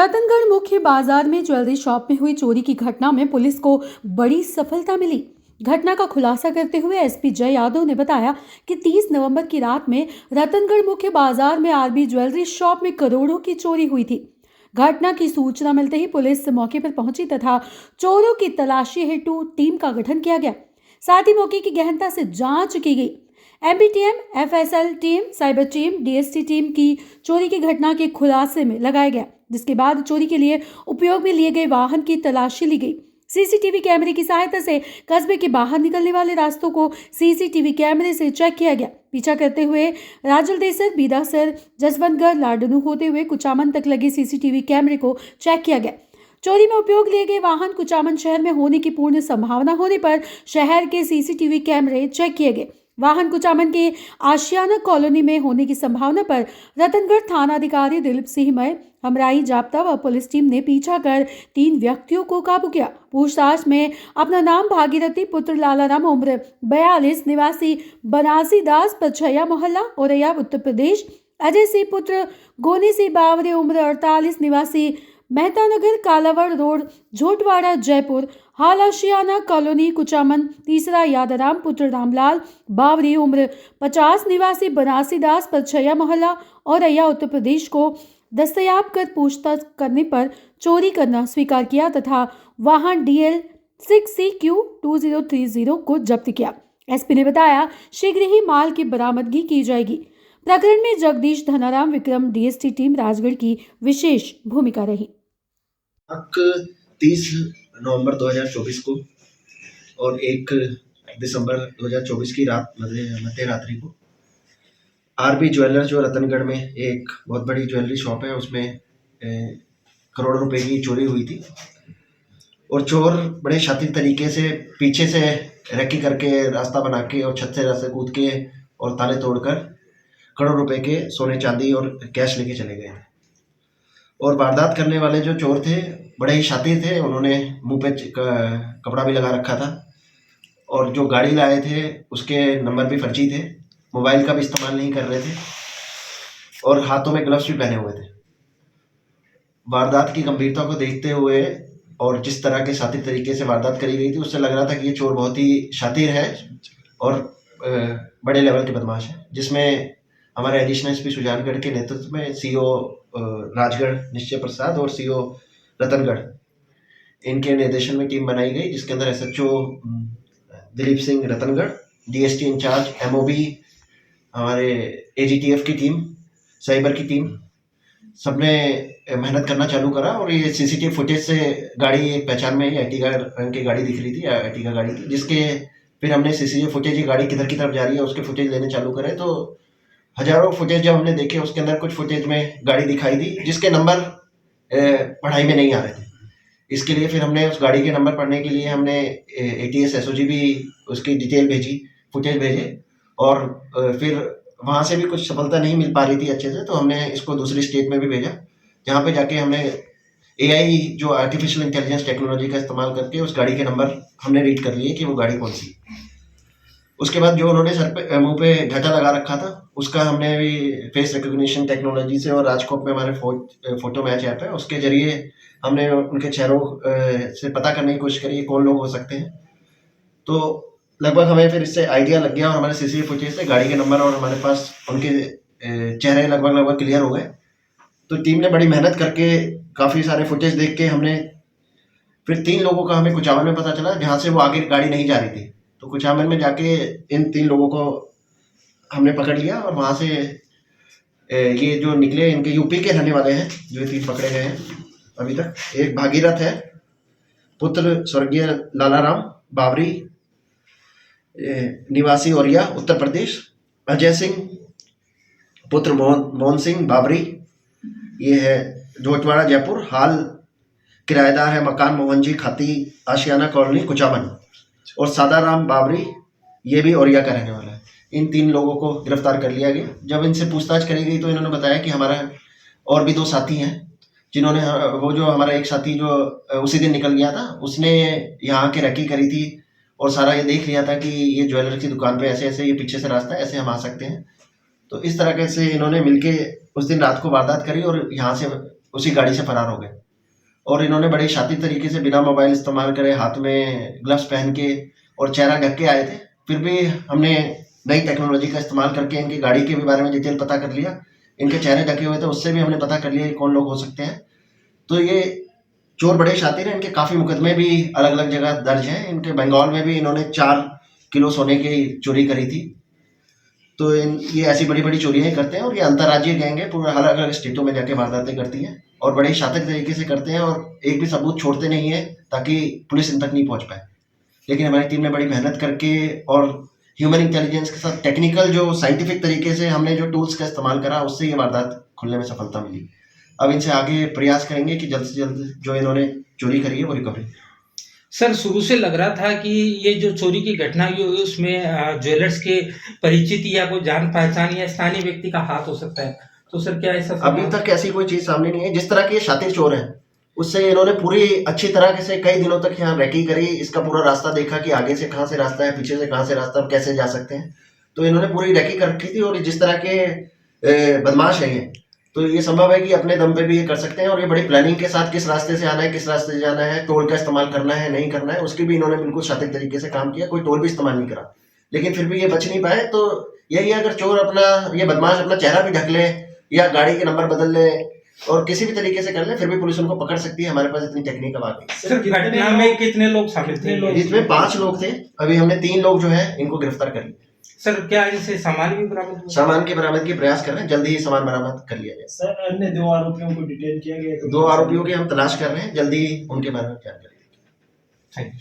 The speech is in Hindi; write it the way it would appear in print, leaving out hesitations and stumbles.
रतनगढ़ मुख्य बाजार में ज्वेलरी शॉप में हुई चोरी की घटना में पुलिस को बड़ी सफलता मिली। घटना का खुलासा करते हुए एसपी जय यादव ने बताया कि 30 नवंबर की रात में रतनगढ़ मुख्य बाजार में आरबी ज्वेलरी शॉप में करोड़ों की चोरी हुई थी। घटना की सूचना मिलते ही पुलिस मौके पर पहुंची तथा चोरों की तलाशी हेतु टीम का गठन किया गया। साथ ही मौके की गहनता से जांच की गई। MBTM, FSL team, cyber team, DST team की चोरी की घटना के खुलासे में लगाया गया, जिसके बाद चोरी के लिए उपयोग में लिए गए वाहन की तलाशी ली गई। सीसीटीवी कैमरे की सहायता से कस्बे के बाहर निकलने वाले रास्तों को सीसीटीवी कैमरे से चेक किया गया। पीछा करते हुए राजलदेसर, बीदासर, जसवंतगढ़, लाडनू होते हुए कुचामन तक लगे सीसीटीवी कैमरे को चेक किया गया। चोरी में उपयोग लिए गए वाहन कुचामन शहर में होने की पूर्ण संभावना होने पर शहर के सीसीटीवी कैमरे चेक किए गए। वाहन कुचामन के आशियाना कॉलोनी में होने की संभावना पर रतनगढ़ थानाधिकारी दिलीप सिंह मय, हमराई जाप्ता व पुलिस टीम ने पीछा कर 3 व्यक्तियों को काबू किया। पूछताछ में अपना नाम भागीरथी पुत्र लालाराम, उम्र 42, निवासी बनासी दास, पछैया मोहल्ला, औरैया, उत्तर प्रदेश, अजय सिंह पुत्र गोनी सिंह बावरे, उम्र 48, निवासी मेहता नगर, कालावड़ रोड, झोटवाड़ा, जयपुर, हाल आशियाना कॉलोनी, कुचामन। तीसरा यादाराम पुत्र रामलाल बावरी, उम्र 50, निवासी बनासी दास, पछैया मोहल्ला, औरैया, उत्तर प्रदेश को दस्तयाब कर पूछताछ करने पर चोरी करना स्वीकार किया तथा वाहन DL 6CQ 2030 को जब्त किया। एसपी ने बताया शीघ्र ही माल की बरामदगी की जाएगी। प्रकरण में जगदीश, धनाराम, विक्रम, डीएसटी टीम राजगढ़ की विशेष भूमिका रही। 30 नवंबर 2024 को और 1 दिसंबर 2024 की रात मध्य रात्रि को आरबी ज्वेलर्स जो रतनगढ़ में एक बहुत बड़ी ज्वेलरी शॉप है, उसमें करोड़ों रुपए की चोरी हुई थी। और चोर बड़े शातिर तरीके से पीछे से रेकी करके रास्ता बना के और छत से रास्ते कूद के और ताले तोड़कर करोड़ों रुपए के सोने चांदी और कैश लेके चले गए। और वारदात करने वाले जो चोर थे बड़े ही शातिर थे। उन्होंने मुंह पे कपड़ा भी लगा रखा था और जो गाड़ी लाए थे उसके नंबर भी फर्जी थे। मोबाइल का भी इस्तेमाल नहीं कर रहे थे और हाथों में ग्लव्स भी पहने हुए थे। वारदात की गंभीरता को देखते हुए और जिस तरह के शातिर तरीके से वारदात करी गई थी, उससे लग रहा था कि ये चोर बहुत ही शातिर है और बड़े लेवल के बदमाश है। जिसमें हमारे एडिशनल एसपी सुजानगढ़ के नेतृत्व में सीओ राजगढ़ निश्चय प्रसाद और सीओ रतनगढ़, इनके निर्देशन में टीम बनाई गई, जिसके अंदर SHO Dilip Singh Ratangarh, DST incharge, MOB, हमारे AGTF की टीम, साइबर की टीम, सबने मेहनत करना चालू करा। और ये CCTV फुटेज से गाड़ी एक पहचान में Ertiga रंग की गाड़ी दिख रही थी, Ertiga गाड़ी थी, जिसके फिर हमने CCTV फुटेज ये गाड़ी किधर की तरफ जा रही है उसके फुटेज लेने चालू करे। तो हजारों फुटेज जब हमने देखे, उसके अंदर कुछ फुटेज में गाड़ी दिखाई दी जिसके नंबर पढ़ाई में नहीं आ रहे थे। इसके लिए फिर हमने उस गाड़ी के नंबर पढ़ने के लिए हमने ATS SOG भी उसकी डिटेल भेजी, फुटेज भेजे और फिर वहाँ से भी कुछ सफलता नहीं मिल पा रही थी अच्छे से। तो हमने इसको दूसरी स्टेट में भी भेजा, जहाँ पे जाके हमने AI जो आर्टिफिशियल इंटेलिजेंस टेक्नोलॉजी का इस्तेमाल करके उस गाड़ी के नंबर हमने रीड कर लिए कि वो गाड़ी कौन सी। उसके बाद जो उन्होंने सर पे मुंह पे ढक्कन लगा रखा था, उसका हमने भी फेस रिकॉग्निशन टेक्नोलॉजी से और राजकोट में हमारे फोटो मैच ऐप है, उसके जरिए हमने उनके चेहरों से पता करने की कोशिश करी कौन लोग हो सकते हैं। तो लगभग हमें फिर इससे आइडिया लग गया और हमारे CCTV फुटेज से गाड़ी के नंबर और हमारे पास उनके चेहरे लगभग क्लियर हो गए। तो टीम ने बड़ी मेहनत करके काफ़ी सारे फुटेज देख के हमने फिर 3 लोगों का हमें कुचामन में पता चला, जहाँ से वो आगे गाड़ी नहीं जा रही थी। तो कुचामन में जाके इन 3 लोगों को हमने पकड़ लिया और वहाँ से ये जो निकले इनके यूपी के रहने वाले हैं, जो ये 3 पकड़े गए हैं अभी तक। एक भागीरथ है, पुत्र स्वर्गीय लालाराम बावरी, निवासी औरैया, उत्तर प्रदेश। अजय सिंह पुत्र मोहन सिंह बावरी, ये है झोटवाड़ा, जयपुर, हाल किराएदार है मकान मोहन जी खाती, आशियाना कॉलोनी, कुचामन। और सादाराम बावरी, ये भी औरैया का रहने वाला है। इन 3 लोगों को गिरफ्तार कर लिया गया। जब इनसे पूछताछ करी गई तो इन्होंने बताया कि हमारा और भी 2 साथी हैं, जिन्होंने वो जो हमारा एक साथी जो उसी दिन निकल गया था, उसने यहाँ के रेकी करी थी और सारा ये देख लिया था कि ये ज्वेलर की दुकान पे ऐसे ऐसे ये पीछे से रास्ता है, ऐसे हम आ सकते हैं। तो इस तरह से इन्होंने मिलके उस दिन रात को वारदात करी और यहाँ से उसी गाड़ी से फरार हो गए। और इन्होंने बड़े शातिर तरीके से बिना मोबाइल इस्तेमाल करे, हाथ में ग्लव्स पहन के और चेहरा ढक के आए थे। फिर भी हमने नई टेक्नोलॉजी का इस्तेमाल करके इनकी गाड़ी के भी बारे में डिटेल पता कर लिया। इनके चेहरे ढके हुए थे, उससे भी हमने पता कर लिया कि कौन लोग हो सकते हैं। तो ये चोर बड़े शातिर हैं, इनके काफ़ी मुकदमे भी अलग अलग जगह दर्ज हैं। इनके बंगाल में भी इन्होंने 4 किलो सोने की चोरी करी थी। तो ये ऐसी बड़ी बड़ी चोरियां ही करते हैं और ये अंतर्राज्यीय गैंग है, पूरा अलग अलग स्टेटों में जाके वारदातें करती है और बड़े ही शातिर तरीके से करते हैं और एक भी सबूत छोड़ते नहीं है ताकि पुलिस इन तक नहीं पहुंच पाए। लेकिन हमारी टीम ने बड़ी मेहनत करके और ह्यूमन इंटेलिजेंस के साथ टेक्निकल जो साइंटिफिक तरीके से हमने जो टूल्स का इस्तेमाल करा, उससे ये वारदात खुलने में सफलता मिली। अब इनसे आगे प्रयास करेंगे कि जल्द से जल्द जो इन्होंने चोरी करी है वो रिकवरी। सर, शुरू से लग रहा था कि ये जो चोरी की घटना हुई उसमें ज्वेलर्स के परिचित या कोई जान पहचान या स्थानीय व्यक्ति का हाथ हो सकता है, तो सर क्या ऐसा अभी तक ऐसी कोई चीज सामने नहीं है। जिस तरह के ये शातिर चोर हैं, उससे इन्होंने पूरी अच्छी तरह से कई दिनों तक यहाँ रैकी करी, इसका पूरा रास्ता देखा कि आगे से कहाँ से रास्ता है, पीछे से कहाँ से रास्ता है, कैसे जा सकते हैं। तो इन्होंने पूरी रैकी कर रखी थी और जिस तरह के बदमाश हैं ये, तो ये संभव है कि अपने दम पे भी ये कर सकते हैं। और ये बड़ी प्लानिंग के साथ किस रास्ते से आना है, किस रास्ते से जाना है, टोल का इस्तेमाल करना है नहीं करना है, उसकी भी इन्होंने बिल्कुल शातिर तरीके से काम किया। कोई टोल भी इस्तेमाल नहीं करा, लेकिन फिर भी ये बच नहीं पाए। तो यही है, अगर चोर ये बदमाश अपना चेहरा भी ढक ले या गाड़ी के नंबर बदल ले और किसी भी तरीके से कर ले, फिर भी पुलिस उनको पकड़ सकती है। हमारे पास इतनी टेक्निक अब आ गई। सर, घटना में कितने लोग शामिल थे? इसमें 5 लोग थे। अभी हमने 3 लोग जो है इनको गिरफ्तार कर लिया। सर, क्या इनसे सामान भी बरामद हुआ? सामान के बरामद की प्रयास कर रहे हैं, जल्दी ही सामान बरामद कर लिया जाए। सर, अन्य 2 आरोपियों को डिटेन किया गया है? 2 आरोपियों की हम तलाश कर रहे हैं, जल्दी उनके बारे में जानकारी। Thank you.